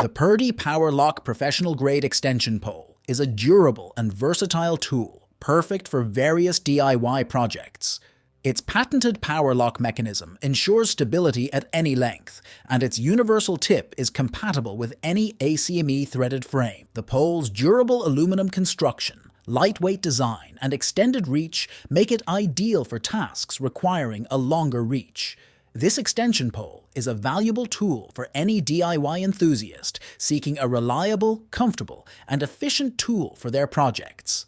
The Purdy Power Lock Professional Grade Extension Pole is a durable and versatile tool perfect for various DIY projects. Its patented power lock mechanism ensures stability at any length, and its universal tip is compatible with any ACME threaded frame. The pole's durable aluminum construction, lightweight design, and extended reach make it ideal for tasks requiring a longer reach. This extension pole is a valuable tool for any DIY enthusiast seeking a reliable, comfortable, and efficient tool for their projects.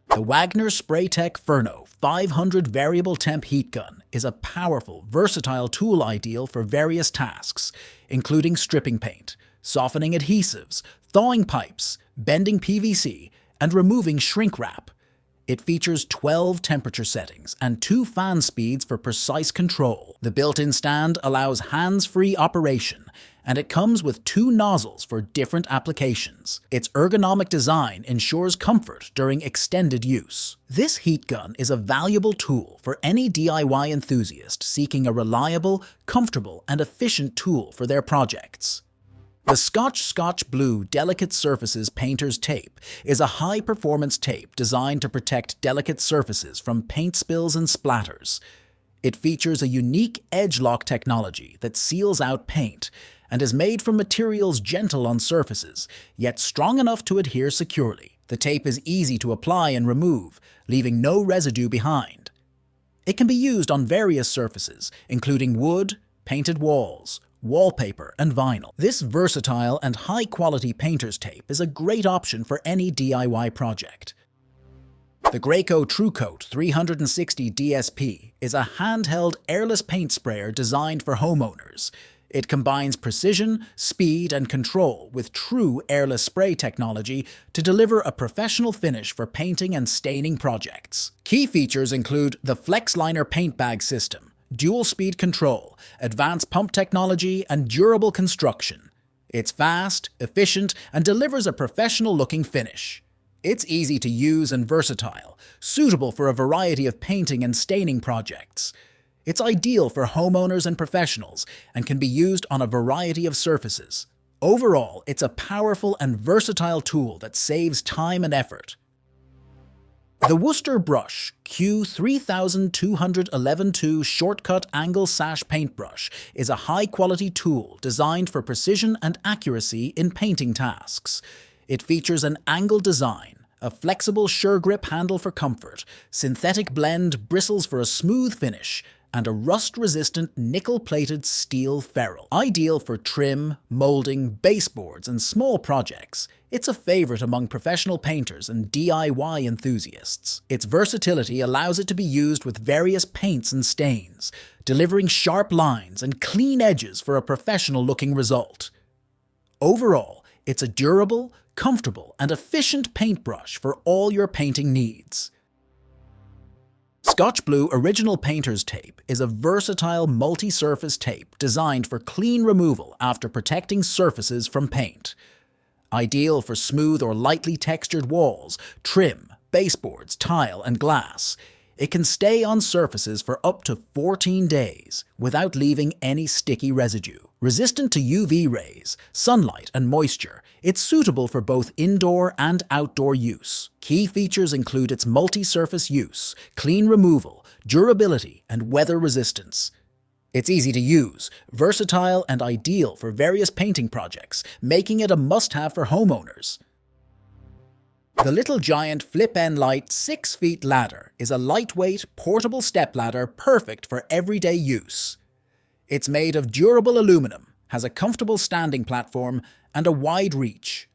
The Wagner Spraytech FURNO 500 Variable Temp Heat Gun is a powerful, versatile tool ideal for various tasks, including stripping paint, softening adhesives, thawing pipes, bending PVC, and removing shrink wrap. It features 12 temperature settings and 2 fan speeds for precise control. The built-in stand allows hands-free operation, and it comes with 2 nozzles for different applications. Its ergonomic design ensures comfort during extended use. This heat gun is a valuable tool for any DIY enthusiast seeking a reliable, comfortable, and efficient tool for their projects. The ScotchBlue Delicate Surfaces Painter's Tape is a high-performance tape designed to protect delicate surfaces from paint spills and splatters. It features a unique edge lock technology that seals out paint and is made from materials gentle on surfaces, yet strong enough to adhere securely. The tape is easy to apply and remove, leaving no residue behind. It can be used on various surfaces, including wood, painted walls, wallpaper, and vinyl. This versatile and high-quality painter's tape is a great option for any DIY project. The Graco TrueCoat 360 DSP is a handheld airless paint sprayer designed for homeowners. It combines precision, speed, and control with true airless spray technology to deliver a professional finish for painting and staining projects. Key features include the FlexLiner paint bag system, dual speed control, advanced pump technology, and durable construction. It's fast, efficient, and delivers a professional-looking finish. It's easy to use and versatile, suitable for a variety of painting and staining projects. It's ideal for homeowners and professionals and can be used on a variety of surfaces. Overall, it's a powerful and versatile tool that saves time and effort. The Wooster Brush Q3211-2 Shortcut Angle Sash Paintbrush is a high-quality tool designed for precision and accuracy in painting tasks. It features an angle design, a flexible sure-grip handle for comfort, synthetic blend bristles for a smooth finish, and a rust-resistant nickel-plated steel ferrule. Ideal for trim, molding, baseboards, and small projects, it's a favorite among professional painters and DIY enthusiasts. Its versatility allows it to be used with various paints and stains, delivering sharp lines and clean edges for a professional-looking result. Overall, it's a durable, comfortable, and efficient paintbrush for all your painting needs. ScotchBlue Original Painter's Tape is a versatile multi-surface tape designed for clean removal after protecting surfaces from paint. Ideal for smooth or lightly textured walls, trim, baseboards, tile, and glass. It can stay on surfaces for up to 14 days without leaving any sticky residue. Resistant to UV rays, sunlight, and moisture, it's suitable for both indoor and outdoor use. Key features include its multi-surface use, clean removal, durability, and weather resistance. It's easy to use, versatile, and ideal for various painting projects, making it a must-have for homeowners. The Little Giant Flip-N-Lite 6 feet ladder is a lightweight, portable stepladder perfect for everyday use. It's made of durable aluminum, has a comfortable standing platform, and a wide reach.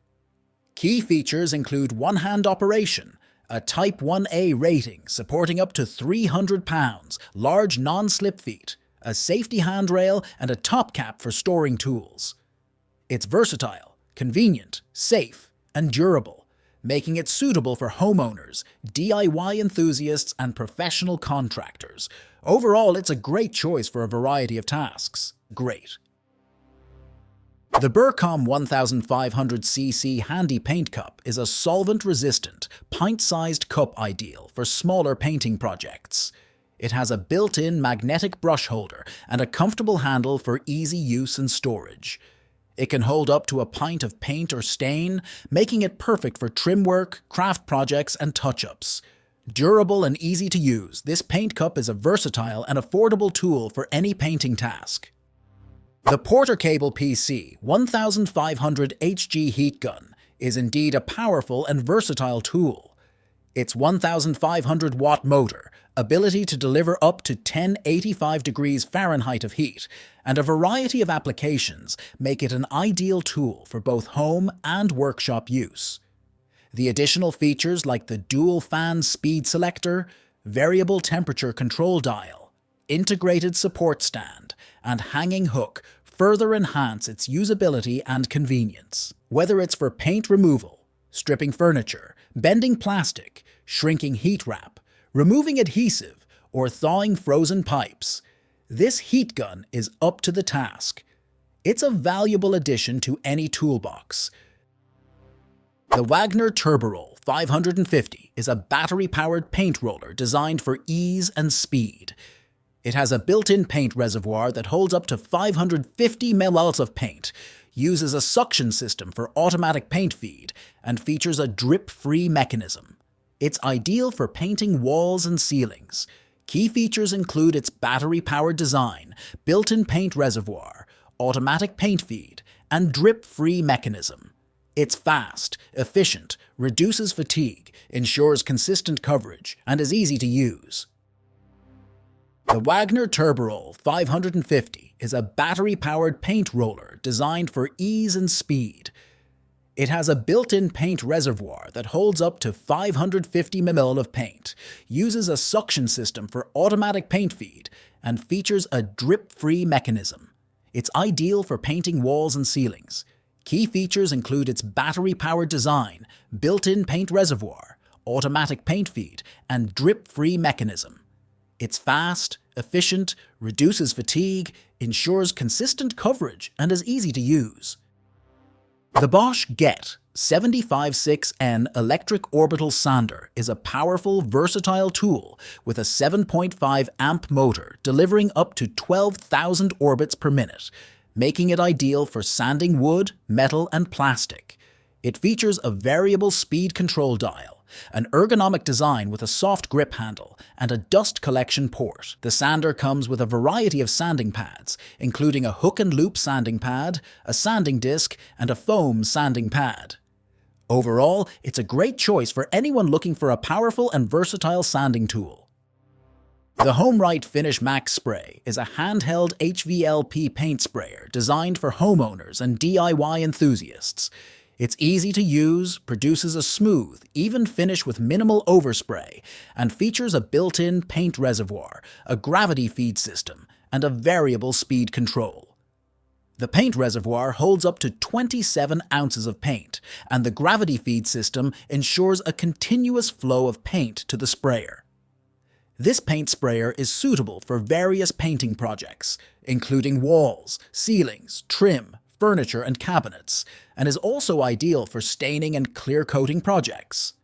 Key features include one-hand operation, a Type 1A rating supporting up to 300 pounds, large non-slip feet, a safety handrail, and a top cap for storing tools. It's versatile, convenient, safe, and durable, making it suitable for homeowners, DIY enthusiasts, and professional contractors. Overall, it's a great choice for a variety of tasks. Great. The Bercom 1500cc Handy Paint Cup is a solvent-resistant, pint-sized cup ideal for smaller painting projects. It has a built-in magnetic brush holder and a comfortable handle for easy use and storage. It can hold up to a pint of paint or stain, making it perfect for trim work, craft projects, and touch-ups. Durable and easy to use, this paint cup is a versatile and affordable tool for any painting task. The PorterCable PC1500 HG heat gun is indeed a powerful and versatile tool. Its 1,500 watt motor, ability to deliver up to 1085 degrees Fahrenheit of heat, and a variety of applications make it an ideal tool for both home and workshop use. The additional features like the dual fan speed selector, variable temperature control dial, integrated support stand, and hanging hook further enhance its usability and convenience. Whether it's for paint removal, stripping furniture, bending plastic, shrinking heat wrap, removing adhesive, or thawing frozen pipes, this heat gun is up to the task. It's a valuable addition to any toolbox. The Wagner Turboroll 550 is a battery-powered paint roller designed for ease and speed. It has a built-in paint reservoir that holds up to 550 ml of paint, uses a suction system for automatic paint feed, and features a drip-free mechanism. It's ideal for painting walls and ceilings. Key features include its battery-powered design, built-in paint reservoir, automatic paint feed, and drip-free mechanism. It's fast, efficient, reduces fatigue, ensures consistent coverage, and is easy to use. The Wagner Turboroll 550 is a battery-powered paint roller designed for ease and speed. It has a built-in paint reservoir that holds up to 550 ml of paint, uses a suction system for automatic paint feed, and features a drip-free mechanism. It's ideal for painting walls and ceilings. Key features include its battery-powered design, built-in paint reservoir, automatic paint feed, and drip-free mechanism. It's fast, efficient, reduces fatigue, ensures consistent coverage, and is easy to use. The Bosch Get 756N electric orbital sander is a powerful, versatile tool with a 7.5 amp motor delivering up to 12,000 orbits per minute, making it ideal for sanding wood, metal, and plastic. It features a variable speed control dial, an ergonomic design with a soft grip handle, and a dust collection port. The sander comes with a variety of sanding pads, including a hook and loop sanding pad, a sanding disc, and a foam sanding pad. Overall, it's a great choice for anyone looking for a powerful and versatile sanding tool. The Homeright FinishMax spray is a handheld HVLP paint sprayer designed for homeowners and DIY enthusiasts. It's easy to use, produces a smooth, even finish with minimal overspray, and features a built-in paint reservoir, a gravity feed system, and a variable speed control. The paint reservoir holds up to 27 ounces of paint, and the gravity feed system ensures a continuous flow of paint to the sprayer. This paint sprayer is suitable for various painting projects, including walls, ceilings, trim, furniture, and cabinets, and is also ideal for staining and clear coating projects.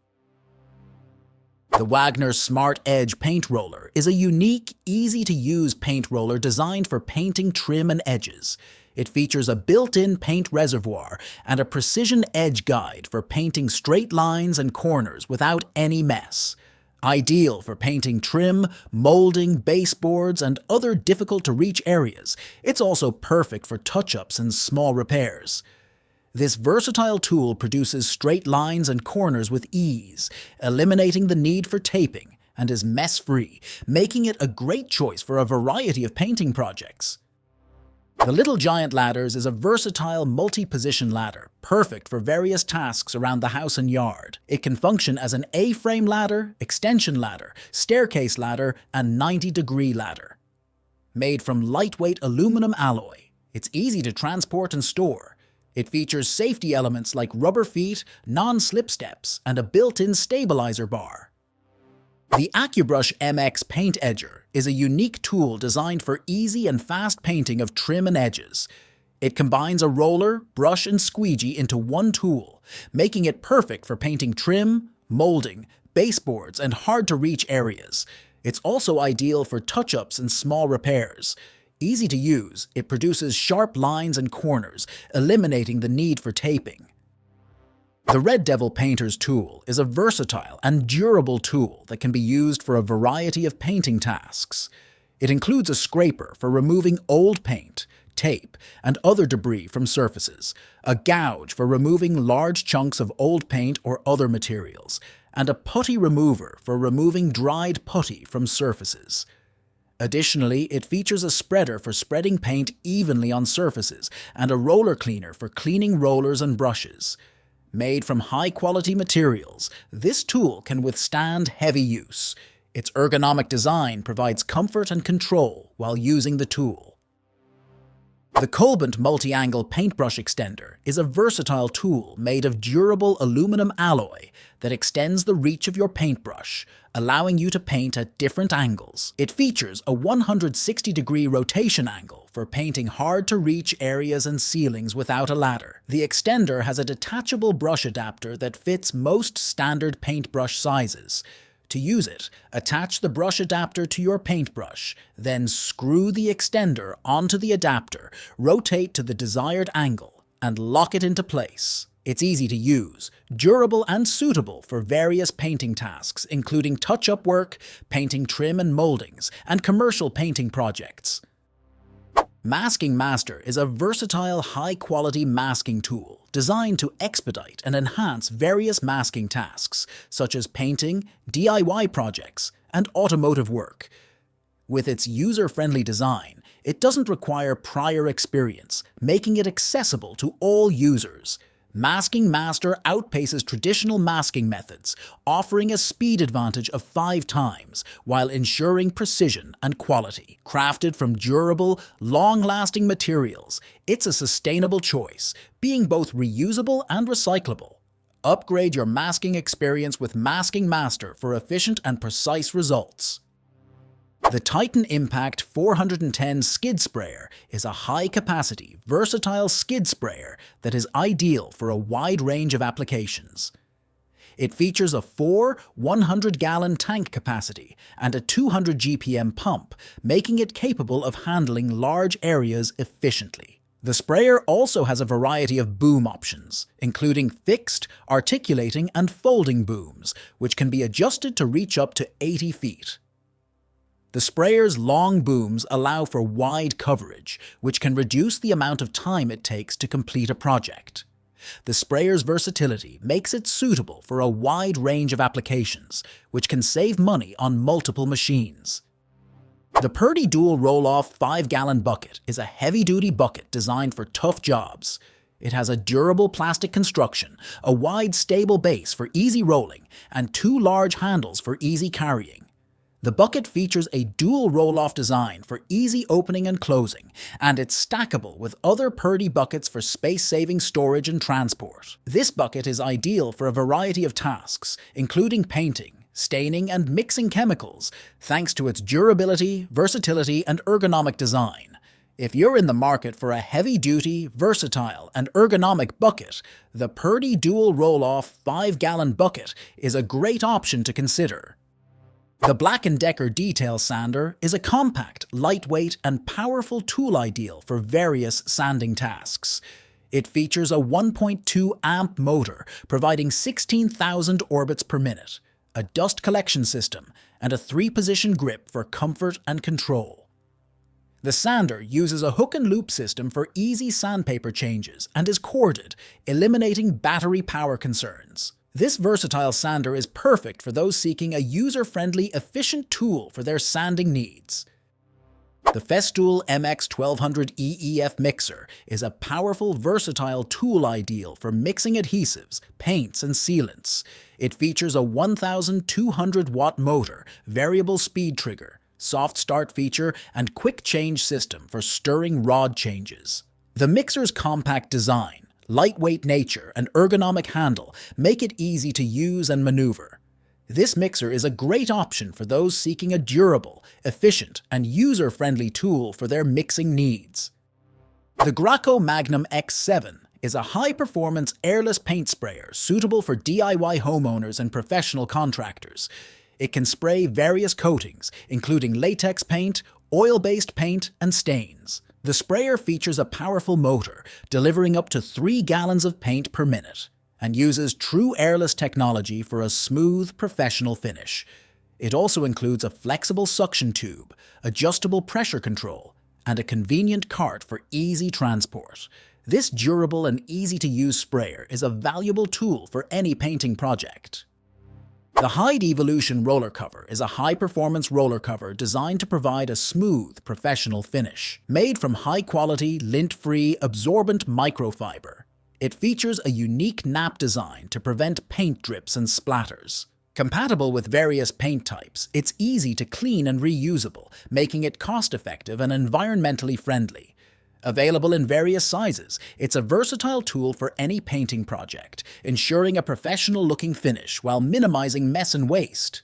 The Wagner Smart Edge paint roller is a unique, easy-to-use paint roller designed for painting trim and edges. It features a built-in paint reservoir and a precision edge guide for painting straight lines and corners without any mess. Ideal for painting trim, molding, baseboards, and other difficult-to-reach areas, it's also perfect for touch-ups and small repairs. This versatile tool produces straight lines and corners with ease, eliminating the need for taping, and is mess-free, making it a great choice for a variety of painting projects. The Little Giant Ladders is a versatile multi-position ladder, perfect for various tasks around the house and yard. It can function as an A-frame ladder, extension ladder, staircase ladder, and 90-degree ladder. Made from lightweight aluminum alloy, it's easy to transport and store. It features safety elements like rubber feet, non-slip steps, and a built-in stabilizer bar. The Accubrush MX Paint Edger is a unique tool designed for easy and fast painting of trim and edges. It combines a roller, brush, and squeegee into one tool, making it perfect for painting trim, molding, baseboards, and hard-to-reach areas. It's also ideal for touch-ups and small repairs. Easy to use, it produces sharp lines and corners, eliminating the need for taping. The Red Devil Painter's tool is a versatile and durable tool that can be used for a variety of painting tasks. It includes a scraper for removing old paint, tape, and other debris from surfaces, a gouge for removing large chunks of old paint or other materials, and a putty remover for removing dried putty from surfaces. Additionally, it features a spreader for spreading paint evenly on surfaces and a roller cleaner for cleaning rollers and brushes. Made from high-quality materials, this tool can withstand heavy use. Its ergonomic design provides comfort and control while using the tool. The Colbent MultiAngle Paintbrush Extender is a versatile tool made of durable aluminum alloy that extends the reach of your paintbrush, allowing you to paint at different angles. It features a 160-degree rotation angle for painting hard-to-reach areas and ceilings without a ladder. The extender has a detachable brush adapter that fits most standard paintbrush sizes. To use it, attach the brush adapter to your paintbrush, then screw the extender onto the adapter, rotate to the desired angle, and lock it into place. It's easy to use, durable and suitable for various painting tasks, including touch-up work, painting trim and moldings, and commercial painting projects. Masking Master is a versatile, high-quality masking tool designed to expedite and enhance various masking tasks, such as painting, DIY projects, and automotive work. With its user-friendly design, it doesn't require prior experience, making it accessible to all users. Masking Master outpaces traditional masking methods, offering a speed advantage of 5 times while ensuring precision and quality. Crafted from durable, long-lasting materials, it's a sustainable choice, being both reusable and recyclable. Upgrade your masking experience with Masking Master for efficient and precise results. The Titan Impact 410 skid sprayer is a high-capacity, versatile skid sprayer that is ideal for a wide range of applications. It features a 4 100-gallon tank capacity and a 200 GPM pump, making it capable of handling large areas efficiently. The sprayer also has a variety of boom options, including fixed, articulating, and folding booms, which can be adjusted to reach up to 80 feet. The sprayer's long booms allow for wide coverage, which can reduce the amount of time it takes to complete a project. The sprayer's versatility makes it suitable for a wide range of applications, which can save money on multiple machines. The Purdy Dual Roll-Off 5-gallon bucket is a heavy-duty bucket designed for tough jobs. It has a durable plastic construction, a wide stable base for easy rolling, and 2 large handles for easy carrying. The bucket features a dual roll-off design for easy opening and closing, and it's stackable with other Purdy buckets for space-saving storage and transport. This bucket is ideal for a variety of tasks, including painting, staining, and mixing chemicals, thanks to its durability, versatility, and ergonomic design. If you're in the market for a heavy-duty, versatile, and ergonomic bucket, the Purdy Dual Roll-Off 5-gallon bucket is a great option to consider. The BLACK+DECKER Detail Sander is a compact, lightweight, and powerful tool ideal for various sanding tasks. It features a 1.2 amp motor, providing 16,000 orbits per minute, a dust collection system, and a 3-position grip for comfort and control. The sander uses a hook and loop system for easy sandpaper changes and is corded, eliminating battery power concerns. This versatile sander is perfect for those seeking a user-friendly, efficient tool for their sanding needs. The Festools MX 1200 EEF mixer is a powerful, versatile tool ideal for mixing adhesives, paints, and sealants. It features a 1,200-watt motor, variable speed trigger, soft start feature, and quick change system for stirring rod changes. The mixer's compact design, lightweight nature, and ergonomic handle make it easy to use and maneuver. This mixer is a great option for those seeking a durable, efficient, and user-friendly tool for their mixing needs. The Graco Magnum X7 is a high-performance airless paint sprayer suitable for DIY homeowners and professional contractors. It can spray various coatings, including latex paint, oil-based paint, and stains. The sprayer features a powerful motor, delivering up to 3 gallons of paint per minute, and uses true airless technology for a smooth, professional finish. It also includes a flexible suction tube, adjustable pressure control, and a convenient cart for easy transport. This durable and easy-to-use sprayer is a valuable tool for any painting project. The Hyde Evolution roller cover is a high-performance roller cover designed to provide a smooth, professional finish. Made from high-quality, lint-free, absorbent microfiber, it features a unique nap design to prevent paint drips and splatters. Compatible with various paint types, it's easy to clean and reusable, making it cost-effective and environmentally friendly. Available in various sizes, it's a versatile tool for any painting project, ensuring a professional-looking finish while minimizing mess and waste.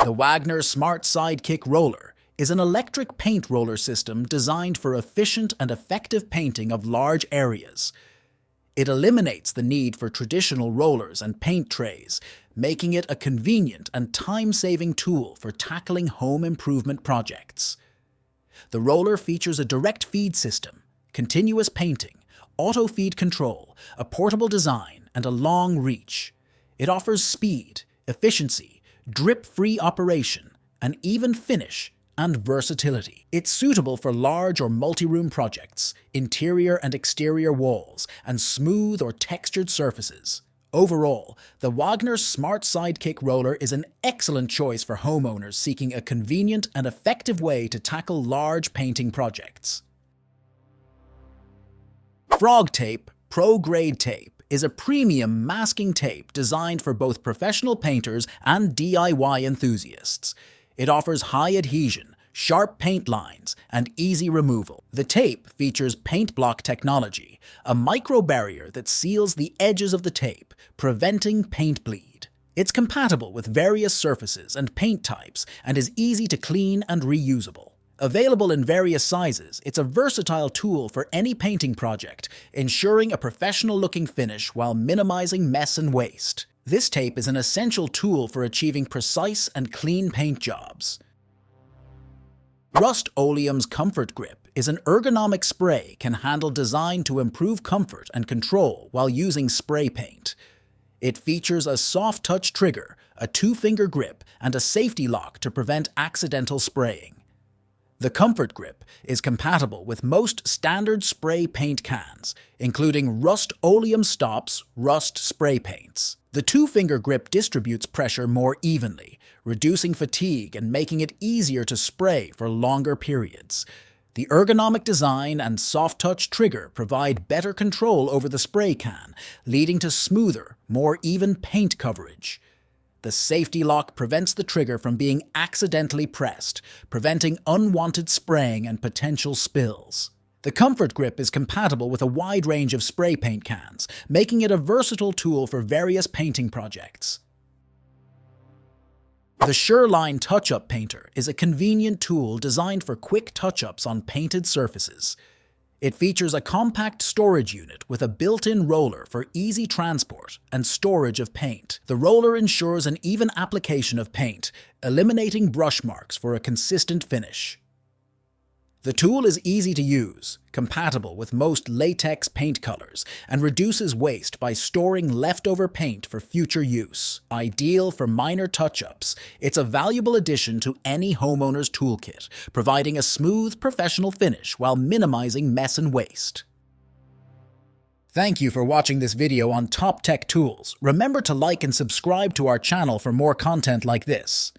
The Wagner Smart Sidekick Roller is an electric paint roller system designed for efficient and effective painting of large areas. It eliminates the need for traditional rollers and paint trays, making it a convenient and time-saving tool for tackling home improvement projects. The roller features a direct feed system, continuous painting, auto feed control, a portable design, and a long reach. It offers speed, efficiency, drip-free operation, an even finish, and versatility. It's suitable for large or multi-room projects, interior and exterior walls, and smooth or textured surfaces. Overall, the Wagner Smart Sidekick Roller is an excellent choice for homeowners seeking a convenient and effective way to tackle large painting projects. Frog Tape Pro Grade Tape is a premium masking tape designed for both professional painters and DIY enthusiasts. It offers high adhesion, sharp paint lines, and easy removal. The tape features paint block technology, a micro barrier that seals the edges of the tape, preventing paint bleed. It's compatible with various surfaces and paint types and is easy to clean and reusable. Available in various sizes, it's a versatile tool for any painting project, ensuring a professional-looking finish while minimizing mess and waste. This tape is an essential tool for achieving precise and clean paint jobs. Rust-Oleum's Comfort Grip is an ergonomic spray can handle designed to improve comfort and control while using spray paint. It features a soft-touch trigger, a 2-finger grip, and a safety lock to prevent accidental spraying. The Comfort Grip is compatible with most standard spray paint cans, including Rust-Oleum Stop's Rust spray paints. The 2-finger grip distributes pressure more evenly, reducing fatigue and making it easier to spray for longer periods. The ergonomic design and soft-touch trigger provide better control over the spray can, leading to smoother, more even paint coverage. The safety lock prevents the trigger from being accidentally pressed, preventing unwanted spraying and potential spills. The Comfort Grip is compatible with a wide range of spray paint cans, making it a versatile tool for various painting projects. The Sureline Touch-Up Painter is a convenient tool designed for quick touch-ups on painted surfaces. It features a compact storage unit with a built-in roller for easy transport and storage of paint. The roller ensures an even application of paint, eliminating brush marks for a consistent finish. The tool is easy to use, compatible with most latex paint colors, and reduces waste by storing leftover paint for future use. Ideal for minor touch-ups, it's a valuable addition to any homeowner's toolkit, providing a smooth, professional finish while minimizing mess and waste. Thank you for watching this video on top tech tools. Remember to like and subscribe to our channel for more content like this.